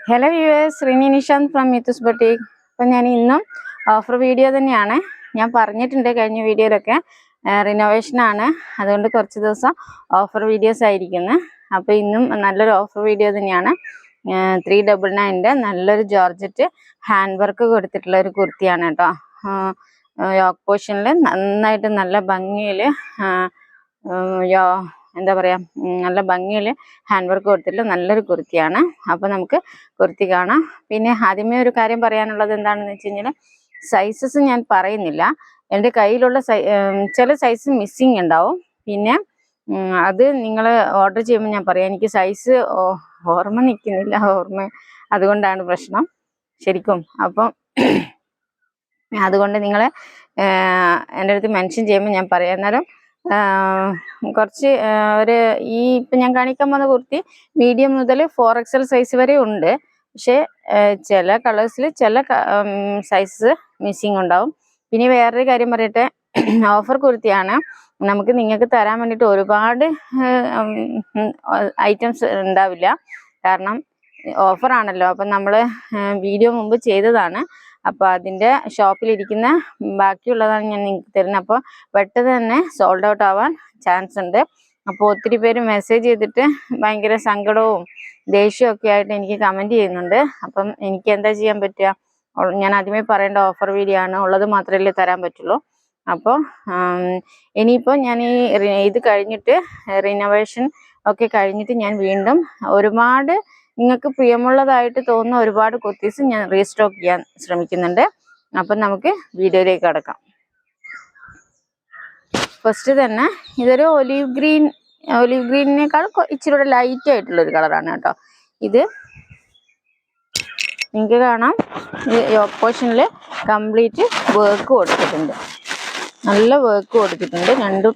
Hello viewers, Rini Nishant from Mithus Boutique. അപ്പോൾ ഞാൻ ഇന്നും ഓഫർ വീഡിയോ തന്നെയാണ്. ഞാൻ പറഞ്ഞിട്ടുണ്ട് കഴിഞ്ഞ വീഡിയോയിലൊക്കെ റിനോവേഷൻ ആണ്. അതുകൊണ്ട് കുറച്ച് ദിവസം ഓഫർ വീഡിയോസ് ആയിരിക്കുന്നത്. അപ്പോൾ ഇന്നും നല്ലൊരു ഓഫർ വീഡിയോ തന്നെയാണ്. 399ന്റെ നല്ലൊരു ജോർജറ്റ് ഹാൻഡ് വർക്ക് കൊടുത്തിട്ടുള്ള ഒരു കുർത്തിയാണ് കേട്ടോ. യോക്ക് പോർഷനിൽ നന്നായിട്ട് നല്ല ഭംഗിയിൽ എന്താ പറയുക, നല്ല ഭംഗിയിൽ ഹാൻഡ് വർക്ക് കൊടുത്തിട്ടുള്ള നല്ലൊരു കുർത്തിയാണ്. അപ്പോൾ നമുക്ക് കുർത്തി കാണാം. പിന്നെ ആദ്യമേ ഒരു കാര്യം പറയാനുള്ളത് എന്താണെന്ന് വെച്ച് കഴിഞ്ഞാൽ, സൈസസ് ഞാൻ പറയുന്നില്ല. എൻ്റെ കയ്യിലുള്ള ചില സൈസ് മിസ്സിങ് ഉണ്ടാവും. പിന്നെ അത് നിങ്ങൾ ഓർഡർ ചെയ്യുമ്പോൾ ഞാൻ പറയാം. എനിക്ക് സൈസ് ഓർമ്മ നിൽക്കുന്നില്ല, അതുകൊണ്ടാണ് പ്രശ്നം ശരിക്കും. അപ്പം അതുകൊണ്ട് നിങ്ങൾ എൻ്റെ അടുത്ത് മെൻഷൻ ചെയ്യുമ്പോൾ ഞാൻ പറയാം. അന്നേരം കുറച്ച് ഇപ്പം ഞാൻ കാണിക്കാൻ പോകുന്ന കുർത്തി മീഡിയം മുതൽ 4XL സൈസ് വരെ ഉണ്ട്. പക്ഷേ ചില കളേഴ്സിൽ ചില സൈസ് മിസ്സിങ് ഉണ്ടാവും. പിന്നെ വേറൊരു കാര്യം പറയട്ടെ, ഓഫർ കുർത്തിയാണ്. നിങ്ങൾക്ക് തരാൻ വേണ്ടിയിട്ട് ഒരുപാട് ഐറ്റംസ് ഉണ്ടാവില്ല. കാരണം ഓഫറാണല്ലോ. അപ്പം നമ്മൾ വീഡിയോ മുമ്പ് ചെയ്തതാണ്. അപ്പോൾ അതിൻ്റെ ഷോപ്പിലിരിക്കുന്ന ബാക്കിയുള്ളതാണ് ഞാൻ നിങ്ങൾക്ക് തരുന്നത്. അപ്പോൾ പെട്ടെന്ന് തന്നെ സോൾഡ് ഔട്ട് ആവാൻ ചാൻസ് ഉണ്ട്. അപ്പോൾ ഒത്തിരി പേര് മെസ്സേജ് ചെയ്തിട്ട് ഭയങ്കര സങ്കടവും ദേഷ്യവും ഒക്കെ ആയിട്ട് എനിക്ക് കമൻറ്റ് ചെയ്യുന്നുണ്ട്. അപ്പം എനിക്ക് എന്താ ചെയ്യാൻ പറ്റുക? ഞാൻ ആദ്യമേ പറയേണ്ട ഓഫർ വീഡിയോ ആണ്, ഉള്ളത് മാത്രമല്ലേ തരാൻ പറ്റുള്ളൂ. അപ്പോൾ ഇനിയിപ്പോൾ ഞാൻ ഇത് കഴിഞ്ഞിട്ട് റിനോവേഷൻ ഒക്കെ കഴിഞ്ഞിട്ട് ഞാൻ വീണ്ടും ഒരുപാട് നിങ്ങൾക്ക് പ്രിയമുള്ളതായിട്ട് തോന്നുന്ന ഒരുപാട് കുർത്തീസ് ഞാൻ റീസ്റ്റോക്ക് ചെയ്യാൻ ശ്രമിക്കുന്നുണ്ട്. അപ്പം നമുക്ക് വീഡിയോയിലേക്ക് കടക്കാം. ഫസ്റ്റ് തന്നെ ഇതൊരു ഒലീവ് ഗ്രീനിനേക്കാൾ ഇച്ചിരി കൂടെ ലൈറ്റ് ആയിട്ടുള്ളൊരു കളറാണ് കേട്ടോ. ഇത് നിങ്ങൾക്ക് കാണാം, യോക്ക് പോർഷനിൽ കംപ്ലീറ്റ് വർക്ക് കൊടുത്തിട്ടുണ്ട്. നല്ല വർക്ക് കൊടുത്തിട്ടുണ്ട്. രണ്ടും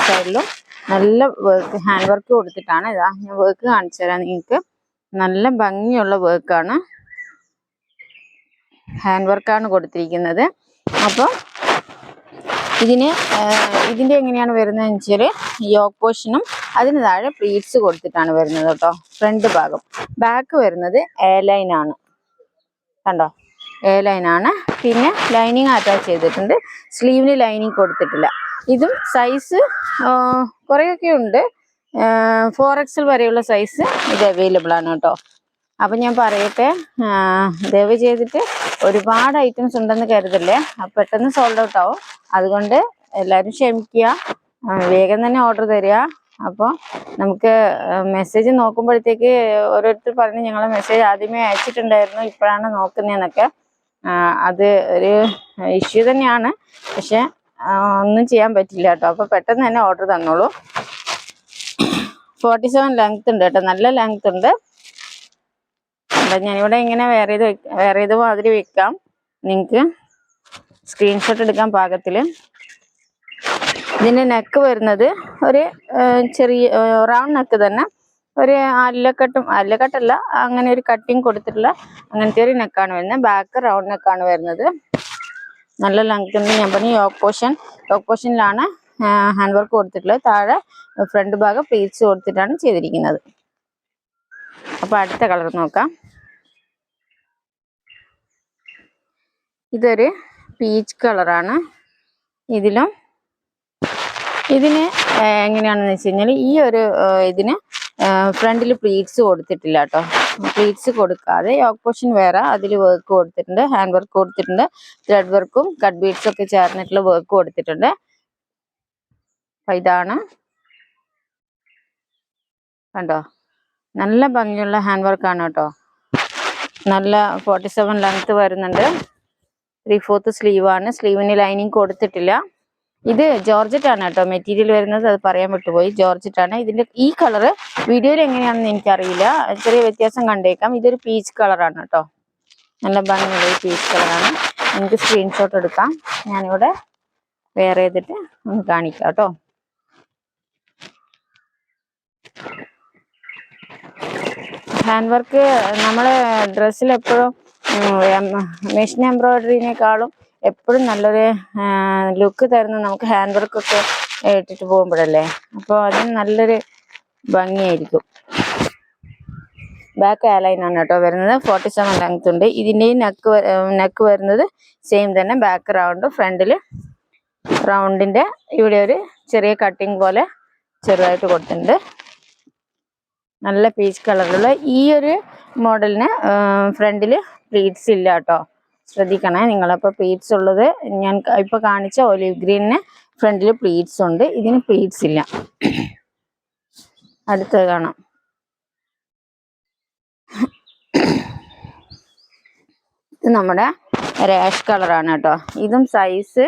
സൈഡിലും നല്ല വർക്ക്, ഹാൻഡ് വർക്ക് കൊടുത്തിട്ടാണ്. ഇതാ ഞാൻ വർക്ക് കാണിച്ചു തരാം നിങ്ങൾക്ക്. നല്ല ഭംഗിയുള്ള വർക്കാണ്, ഹാൻഡ് വർക്കാണ് കൊടുത്തിരിക്കുന്നത്. അപ്പോൾ ഇതിൻ്റെ എങ്ങനെയാണ് വരുന്നതെന്ന് വെച്ചാൽ, യോക്ക് പോർഷനും അതിന് താഴെ പ്ലീറ്റ്സ് കൊടുത്തിട്ടാണ് വരുന്നത് കേട്ടോ. ഫ്രണ്ട് ഭാഗം. ബാക്ക് വരുന്നത് എ ലൈനാണ്, കണ്ടോ, എ ലൈനാണ്. പിന്നെ ലൈനിങ് അറ്റാച്ച് ചെയ്തിട്ടുണ്ട്. സ്ലീവിന് ലൈനിങ് കൊടുത്തിട്ടില്ല. ഇതും സൈസ് കുറേയൊക്കെ ഉണ്ട്. 4XL വരെയുള്ള സൈസ് ഇത് അവൈലബിൾ ആണ് കേട്ടോ. അപ്പം ഞാൻ പറയട്ടെ, ദയവ് ചെയ്തിട്ട് ഒരുപാട് ഐറ്റംസ് ഉണ്ടെന്ന് കരുതല്ലേ. പെട്ടെന്ന് സോൾഡ് ഔട്ട് ആവും. അതുകൊണ്ട് എല്ലാവരും ക്ഷമിക്കുക, വേഗം തന്നെ ഓർഡർ തരിക. അപ്പോൾ നമുക്ക് മെസ്സേജ് നോക്കുമ്പോഴത്തേക്ക് ഓരോരുത്തർ പറഞ്ഞ് ഞങ്ങൾ മെസ്സേജ് ആദ്യമേ അയച്ചിട്ടുണ്ടായിരുന്നു, ഇപ്പോഴാണ് നോക്കുന്നതെന്നൊക്കെ. അത് ഒരു ഇഷ്യൂ തന്നെയാണ്. പക്ഷെ ഒന്നും ചെയ്യാൻ പറ്റില്ല കേട്ടോ. അപ്പോൾ പെട്ടെന്ന് തന്നെ ഓർഡർ തന്നോളൂ. 47 ലെങ്ത് ഉണ്ട് കേട്ടോ, നല്ല ലെങ്ത് ഉണ്ട്. ഞാനിവിടെ ഇങ്ങനെ വേറെ ഇത് മാതിരി വെക്കാം, നിങ്ങൾക്ക് സ്ക്രീൻഷോട്ട് എടുക്കാൻ പാകത്തിൽ. ഇതിൻ്റെ നെക്ക് വരുന്നത് ഒരു ചെറിയ റൗണ്ട് നെക്ക് തന്നെ, ഒരു അല്ലക്കട്ടല്ല, അങ്ങനെ ഒരു കട്ടിങ് കൊടുത്തിട്ടുള്ള അങ്ങനത്തെ ഒരു നെക്കാണ് വരുന്നത്. ബാക്ക് റൗണ്ട് നെക്കാണ് വരുന്നത്. നല്ല ലെങ്ത് ഉണ്ട്. ഞാൻ പറഞ്ഞു യോക്ക് പോർഷനിലാണ് ഹാൻഡ് വർക്ക് കൊടുത്തിട്ടുള്ളത്. താഴെ ഫ്രണ്ട് ഭാഗം പ്ലീറ്റ്സ് കൊടുത്തിട്ടാണ് ചെയ്തിരിക്കുന്നത്. അപ്പോൾ അടുത്ത കളർ നോക്കാം. ഇതൊരു പീച്ച് കളറാണ്. ഇതിന് എങ്ങനെയാണെന്ന് വെച്ച് കഴിഞ്ഞാൽ, ഈ ഒരു ഇതിന് ഫ്രണ്ടിൽ പ്ലീറ്റ്സ് കൊടുത്തിട്ടില്ല കേട്ടോ. പ്ലീറ്റ്സ് കൊടുക്കാതെ യോക്ക് പോർഷൻ വേറെ, അതിൽ വർക്ക് കൊടുത്തിട്ടുണ്ട്, ഹാൻഡ് വർക്ക് കൊടുത്തിട്ടുണ്ട്, ത്രെഡ് വർക്കും കട്ട് ബീഡ്സും ഒക്കെ ചേർന്നിട്ടുള്ള വർക്ക് കൊടുത്തിട്ടുണ്ട്. അപ്പം ഇതാണ്, കണ്ടോ, നല്ല ഭംഗിയുള്ള ഹാൻഡ് വർക്കാണ് കേട്ടോ. നല്ല 47 ലെങ്ത് വരുന്നുണ്ട്. 3/4 സ്ലീവാണ്. സ്ലീവിന് ലൈനിങ് കൊടുത്തിട്ടില്ല. ഇത് ജോർജറ്റ് ആണ് കേട്ടോ മെറ്റീരിയൽ വരുന്നത്, അത് പറയാൻ വിട്ടുപോയി. ജോർജറ്റ് ആണ്. ഇതിൻ്റെ ഈ കളറ് വീഡിയോയിൽ എങ്ങനെയാണെന്ന് എനിക്കറിയില്ല, ചെറിയ വ്യത്യാസം കണ്ടേക്കാം. ഇതൊരു പീച്ച് കളറാണ് കേട്ടോ, നല്ല ഭംഗിയുള്ള ഒരു പീച്ച് കളറാണ്. നിങ്ങൾക്ക് സ്ക്രീൻഷോട്ട് എടുക്കാം. ഞാനിവിടെ വേറെ ചെയ്തിട്ട് ഒന്ന് കാണിക്കാം കേട്ടോ. ഹാൻഡ് വർക്ക് നമ്മളെ ഡ്രസ്സിൽ എപ്പോഴും മെഷീൻ എംബ്രോയിഡറിനേക്കാളും എപ്പോഴും നല്ലൊരു ലുക്ക് തരുന്നത് നമുക്ക് ഹാൻഡ് വർക്കൊക്കെ ഇട്ടിട്ട് പോകുമ്പോഴല്ലേ. അപ്പോൾ അതിന് നല്ലൊരു ഭംഗിയായിരിക്കും. ബാക്ക് എ ലൈൻ ആണ് കേട്ടോ വരുന്നത്. 47 ലെങ്ത് ഉണ്ട്. ഇതിൻ്റെയും നെക്ക് വരുന്നത് സെയിം തന്നെ. ബാക്ക് റൗണ്ട്, ഫ്രണ്ടിൽ റൗണ്ടിന്റെ ഇവിടെ ഒരു ചെറിയ കട്ടിങ് പോലെ ചെറുതായിട്ട് കൊടുത്തിട്ടുണ്ട്. നല്ല പീച്ച് കളറിലുള്ള ഈ ഒരു മോഡലിന് ഫ്രണ്ടിൽ പ്ലീറ്റ്സ് ഇല്ല കേട്ടോ, ശ്രദ്ധിക്കണേ നിങ്ങൾ. അപ്പോൾ പ്ലീറ്റ്സ് ഉള്ളത് ഞാൻ ഇപ്പോൾ കാണിച്ച ഒലിവ് ഗ്രീനിന് ഫ്രണ്ടിൽ പ്ലീറ്റ്സ് ഉണ്ട്, ഇതിന് പ്ലീറ്റ്സ് ഇല്ല. അടുത്തത് കാണാം. ഇത് നമ്മുടെ റാഷ് കളറാണ് കേട്ടോ. ഇതും സൈസ്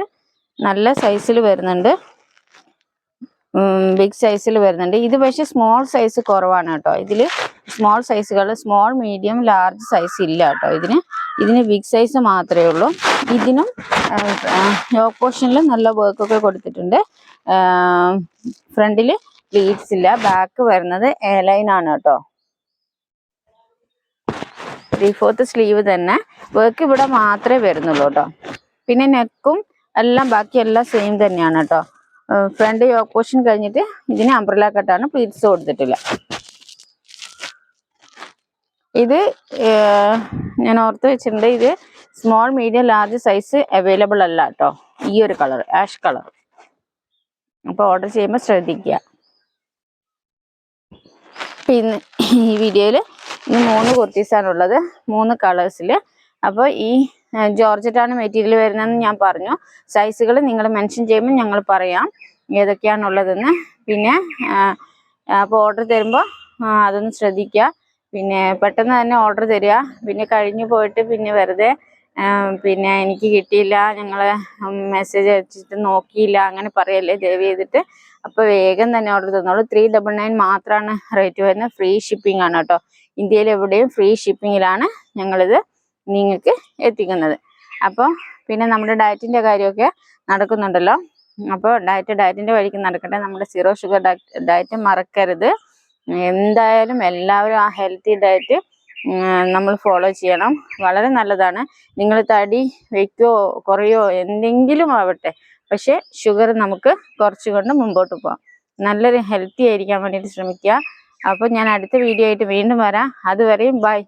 നല്ല സൈസിൽ വരുന്നുണ്ട്, ബിഗ് സൈസിൽ വരുന്നുണ്ട്. ഇത് പക്ഷേ സ്മോൾ സൈസ് കുറവാണ് കേട്ടോ. ഇതിൽ സ്മോൾ സൈസുകൾ, സ്മോൾ, മീഡിയം, ലാർജ് സൈസ് ഇല്ല കേട്ടോ. ഇതിന് ബിഗ് സൈസ് മാത്രമേ ഉള്ളൂ. ഇതിനും യോക്ക് പോർഷനിൽ നല്ല വർക്കൊക്കെ കൊടുത്തിട്ടുണ്ട്. ഫ്രണ്ടിൽ പ്ലീറ്റ്സ് ഇല്ല. ബാക്ക് വരുന്നത് എ ലൈൻ ആണ് കേട്ടോ. 3/4 സ്ലീവ് തന്നെ. വർക്ക് ഇവിടെ മാത്രമേ വരുന്നുള്ളൂ കേട്ടോ. പിന്നെ നെക്കും എല്ലാം ബാക്കിയെല്ലാം സെയിം തന്നെയാണ് കേട്ടോ. ഫ്രണ്ട് യോക്ക് പോർഷൻ കഴിഞ്ഞിട്ട് ഇതിന് അംബ്രല കട്ടാണ്, പ്ലീറ്റ്സ് കൊടുത്തിട്ടില്ല. ഇത് ഞാൻ ഓർത്ത് വെച്ചിട്ടുണ്ട്, ഇത് small, medium, large size available അല്ല കേട്ടോ. ഈ ഒരു കളർ ആഷ് കളർ. അപ്പോൾ ഓർഡർ ചെയ്യുമ്പോൾ ശ്രദ്ധിക്കുക. പിന്നെ ഈ വീഡിയോയിൽ ഇന്ന് 3 കുർത്തീസാണുള്ളത്, 3 കളേഴ്സിൽ. അപ്പോൾ ഈ ജോർജറ്റാണ് മെറ്റീരിയൽ വരുന്നതെന്ന് ഞാൻ പറഞ്ഞു. സൈസുകൾ നിങ്ങൾ മെൻഷൻ ചെയ്യുമ്പോൾ ഞങ്ങൾ പറയാം ഏതൊക്കെയാണുള്ളതെന്ന്. പിന്നെ അപ്പോൾ ഓർഡർ തരുമ്പോൾ അതൊന്ന് ശ്രദ്ധിക്കുക. പിന്നെ പെട്ടെന്ന് തന്നെ ഓർഡർ തരിക. പിന്നെ കഴിഞ്ഞു പോയിട്ട് പിന്നെ വെറുതെ പിന്നെ എനിക്ക് കിട്ടിയില്ല, ഞങ്ങൾ മെസ്സേജ് അയച്ചിട്ട് നോക്കിയില്ല, അങ്ങനെ പറയല്ലേ ദയവ് ചെയ്തിട്ട്. അപ്പോൾ വേഗം തന്നെ ഓർഡർ തന്നോളൂ. 399 മാത്രമാണ് റേറ്റ് വരുന്നത്. ഫ്രീ ഷിപ്പിംഗ് ആണ് കേട്ടോ. ഇന്ത്യയിൽ എവിടെയും ഫ്രീ ഷിപ്പിങ്ങിലാണ് ഞങ്ങളിത് നിങ്ങൾക്ക് എത്തിക്കുന്നത്. അപ്പോൾ പിന്നെ നമ്മുടെ ഡയറ്റിൻ്റെ കാര്യമൊക്കെ നടക്കുന്നുണ്ടല്ലോ. അപ്പോൾ ഡയറ്റിൻ്റെ വഴിക്ക് നടക്കട്ടെ. നമ്മുടെ 0 ഷുഗർ ഡയറ്റ് മറക്കരുത്. എന്തായാലും എല്ലാവരും ആ ഹെൽത്തി ഡയറ്റ് നമ്മൾ ഫോളോ ചെയ്യണം. വളരെ നല്ലതാണ്. നിങ്ങൾ തടി വയ്ക്കുകയോ കുറയോ എന്തെങ്കിലും ആവട്ടെ, പക്ഷേ ഷുഗർ നമുക്ക് കുറച്ചുകൊണ്ട് മുമ്പോട്ട് പോകാം. നല്ലൊരു ഹെൽത്തി ആയിരിക്കാൻ വേണ്ടിയിട്ട് ശ്രമിക്കുക. അപ്പോൾ ഞാൻ അടുത്ത വീഡിയോ ആയിട്ട് വീണ്ടും വരാം. അതുവരെയും ബൈ.